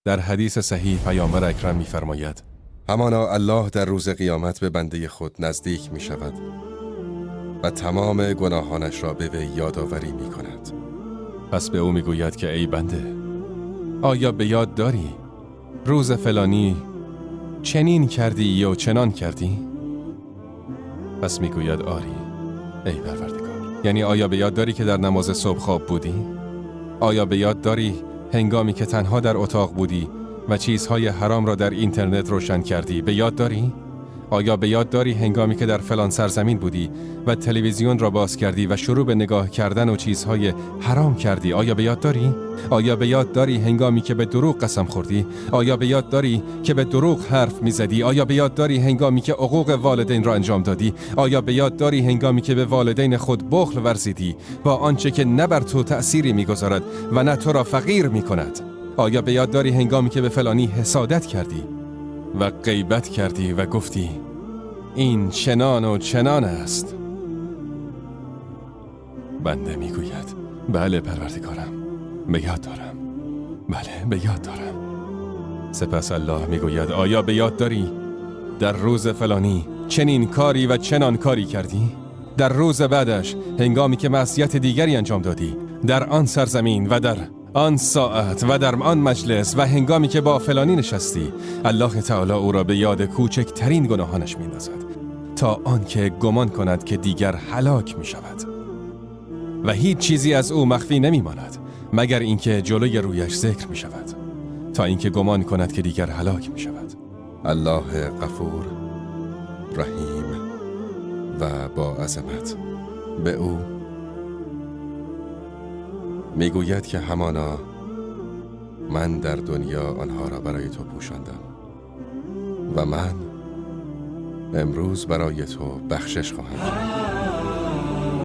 در حدیث صحیح پیامبر اکرم می‌فرماید: همانا الله در روز قیامت به بنده خود نزدیک می شود و تمام گناهانش را به وی یادآوری می کند. پس به او میگوید که ای بنده، آیا به یاد داری روز فلانی چنین کردی و چنان کردی؟ پس میگوید آری ای پروردگار. یعنی آیا به یاد داری که در نماز صبح خواب بودی؟ آیا به یاد داری هنگامی که تنها در اتاق بودی و چیزهای حرام را در اینترنت روشن کردی؟ به یاد داری؟ آیا به یاد داری هنگامی که در فلان سرزمین بودی و تلویزیون را باز کردی و شروع به نگاه کردن و چیزهای حرام کردی؟ آیا به یاد داری؟ آیا به یاد داری هنگامی که به دروغ قسم خوردی؟ آیا به یاد داری که به دروغ حرف می‌زدی؟ آیا به یاد داری هنگامی که حقوق والدین را انجام دادی؟ آیا به یاد داری هنگامی که به والدین خود بخل ورزیدی با آنچه که نه بر تو تأثیری می‌گذارد و نه تو را فقیر می‌کند؟ آیا به یاد داری هنگامی که به فلانی حسادت کردی و غیبت کردی و گفتی این چنان و چنان است؟ بنده میگوید بله پروردگارم، به یاد دارم، بله به یاد دارم. سپس الله میگوید آیا به یاد داری در روز فلانی چنین کاری و چنان کاری کردی؟ در روز بعدش هنگامی که معصیت دیگری انجام دادی در آن سرزمین و در آن ساعت و در آن مجلس و هنگامی که با فلانی نشستی، الله تعالی او را به یاد کوچکترین گناهانش می‌اندازد تا آنکه گمان کند که دیگر هلاک می‌شود و هیچ چیزی از او مخفی نمی‌ماند مگر اینکه جلوی رویش ذکر می‌شود تا اینکه گمان کند که دیگر هلاک می‌شود. الله غفور، رحیم و با عظمت. به او میگوید که همانا من در دنیا آنها را برای تو پوشاندم و من امروز برای تو بخشش خواهم کرد.